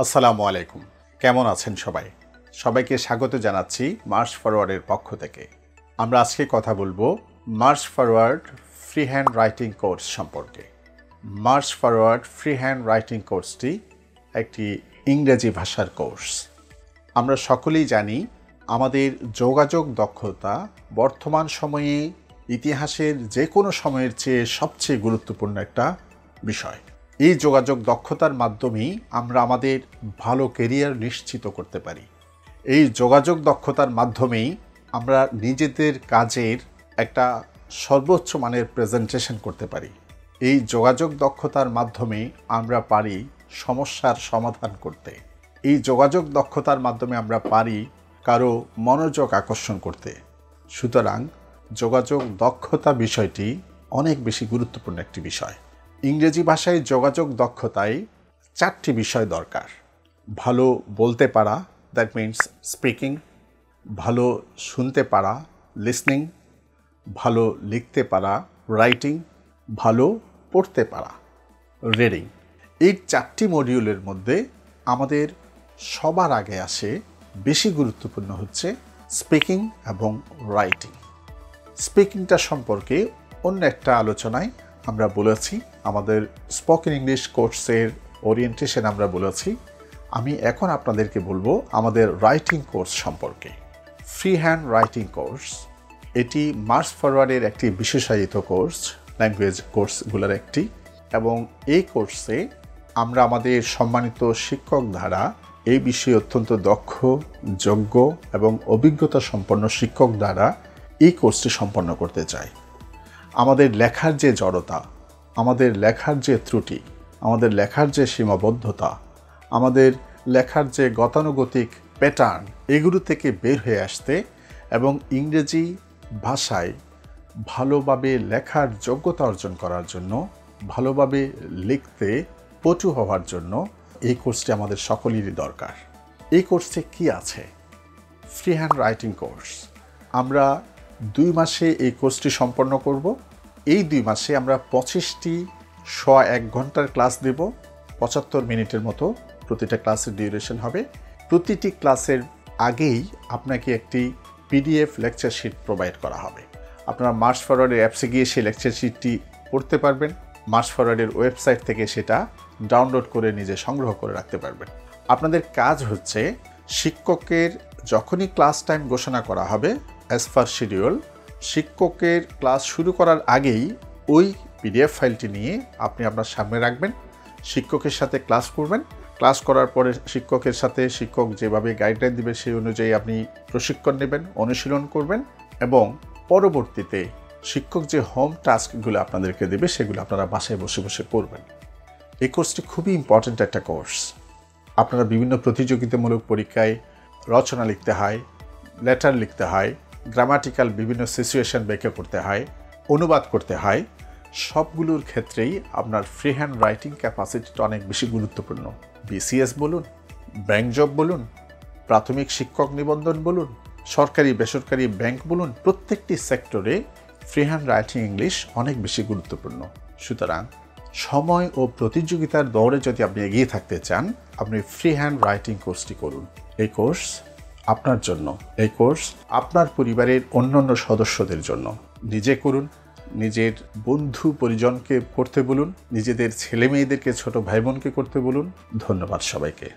আসসালামু আলাইকুম। কেমন আছেন সবাই? সবাইকে স্বাগত জানাচ্ছি মার্চ ফরওয়ার্ডের পক্ষ থেকে। আমরা আজকে কথা বলবো March forward free hand writing course সম্পর্কে। March forward free hand writing কোর্সটি একটি ইংরেজি ভাষার কোর্স। আমরা সকলেই জানি আমাদের যোগাযোগ দক্ষতা বর্তমান সময়ে ইতিহাসের যে কোনো সময়ের চেয়ে সবচেয়ে গুরুত্বপূর্ণ একটা বিষয়। এই যোগাযোগ দক্ষতার মাধ্যমেই আমরা আমাদের ভালো ক্যারিয়ার নিশ্চিত করতে পারি। এই যোগাযোগ দক্ষতার মাধ্যমেই আমরা নিজেদের কাজের একটা সর্বোচ্চ মানের প্রেজেন্টেশন করতে পারি। এই যোগাযোগ দক্ষতার মাধ্যমে আমরা পারি সমস্যার সমাধান করতে। এই যোগাযোগ দক্ষতার মাধ্যমে আমরা পারি কারো মনোযোগ আকর্ষণ করতে। সুতরাং যোগাযোগ দক্ষতা বিষয়টি অনেক বেশি গুরুত্বপূর্ণ একটি বিষয়। ইংরেজি ভাষায় যোগাযোগ দক্ষতায় 4টি বিষয় দরকার। ভালো বলতে পারা, দ্যাট মিনস স্পিকিং, ভালো শুনতে পারা, লিসনিং, ভালো লিখতে পারা, রাইটিং, ভালো পড়তে পারা, রিডিং। এই 4টি মডিউলের মধ্যে আমাদের সবার আগে আসে বেশি গুরুত্বপূর্ণ হচ্ছে স্পিকিং এবং রাইটিং। স্পিকিংটা সম্পর্কে অন্য একটা আলোচনায় আমরা বলেছি, আমাদের স্পোকেন ইংলিশ কোর্সের ওরিয়েন্টেশন আমরা বলেছি। আমি এখন আপনাদেরকে বলবো আমাদের রাইটিং কোর্স সম্পর্কে। ফ্রি হ্যান্ড রাইটিং কোর্স এটি মার্চ ফরওয়ার্ডের একটি বিশেষায়িত কোর্স, ল্যাঙ্গুয়েজ কোর্সগুলোর একটি, এবং এই কোর্সে আমরা আমাদের সম্মানিত শিক্ষক দ্বারা এই বিষয়ে অত্যন্ত দক্ষ, যোগ্য এবং অভিজ্ঞতা সম্পন্ন শিক্ষক দ্বারা এই কোর্সটি সম্পন্ন করতে চাই। আমাদের লেখার যে জড়তা, আমাদের লেখার যে ত্রুটি, আমাদের লেখার যে সীমাবদ্ধতা, আমাদের লেখার যে গতানুগতিক প্যাটার্ন, এগুলো থেকে বের হয়ে আসতে এবং ইংরেজি ভাষায় ভালোভাবে লেখার যোগ্যতা অর্জন করার জন্য, ভালোভাবে লিখতে পটু হওয়ার জন্য এই কোর্সটি আমাদের সকলেরই দরকার। এই কোর্সে কি আছে? Free hand writing course. আমরা 2 মাসে এই কোর্সটি সম্পন্ন করব। এই 2 মাসে আমরা 25টি 1 ঘন্টার ক্লাস দেব। 75 মিনিটের মতো প্রতিটা ক্লাসের ডিউরেশন হবে। প্রতিটি ক্লাসের আগেই আপনাকে একটি পিডিএফ লেকচার শিট প্রোভাইড করা হবে। আপনারা মার্চ ফরওয়ার্ডের অ্যাপসে গিয়ে সেই লেকচার শিটটি পড়তে পারবেন। মার্চ ফরওয়ার্ডের ওয়েবসাইট থেকে সেটা ডাউনলোড করে নিজে সংগ্রহ করে রাখতে পারবেন। আপনাদের কাজ হচ্ছে শিক্ষকের যখনই ক্লাস টাইম ঘোষণা করা হবে অ্যাজ পার শিডিউল, শিক্ষকের ক্লাস শুরু করার আগেই ওই পিডিএফ ফাইলটি নিয়ে আপনি আপনার সামনে রাখবেন, শিক্ষকের সাথে ক্লাস করবেন। ক্লাস করার পরে শিক্ষকের সাথে শিক্ষক যেভাবে গাইডলাইন দেবে সেই অনুযায়ী আপনি প্রশিক্ষণ নেবেন, অনুশীলন করবেন, এবং পরবর্তীতে শিক্ষক যে হোম টাস্কগুলো আপনাদেরকে দেবে সেগুলো আপনারা বাসায় বসে বসে করবেন। এই কোর্সটি খুবই ইম্পর্ট্যান্ট একটা কোর্স। আপনারা বিভিন্ন প্রতিযোগিতামূলক পরীক্ষায় রচনা লিখতে হয়, লেটার লিখতে হয়, গ্রামাটিক্যাল বিভিন্ন সিচুয়েশন ব্যাখ্যা করতে হয়, অনুবাদ করতে হয়। সবগুলোর ক্ষেত্রেই আপনার ফ্রি হ্যান্ড রাইটিং ক্যাপাসিটিটা অনেক বেশি গুরুত্বপূর্ণ। বিসিএস বলুন, ব্যাংক জব বলুন, প্রাথমিক শিক্ষক নিবন্ধন বলুন, সরকারি বেসরকারি ব্যাংক বলুন, প্রত্যেকটি সেক্টরে ফ্রি হ্যান্ড রাইটিং ইংলিশ অনেক বেশি গুরুত্বপূর্ণ। সুতরাং সময় ও প্রতিযোগিতার দৌড়ে যদি আপনি এগিয়ে থাকতে চান, আপনি ফ্রি হ্যান্ড রাইটিং কোর্সটি করুন। এই কোর্স আপনার জন্য, এই কোর্স আপনার পরিবারের অন্যান্য সদস্যদের জন্য। নিজে করুন, নিজের বন্ধু পরিজনকে করতে বলুন, নিজেদের ছেলে মেয়েদেরকে, ছোট ভাই বোনকে করতে বলুন। ধন্যবাদ সবাইকে।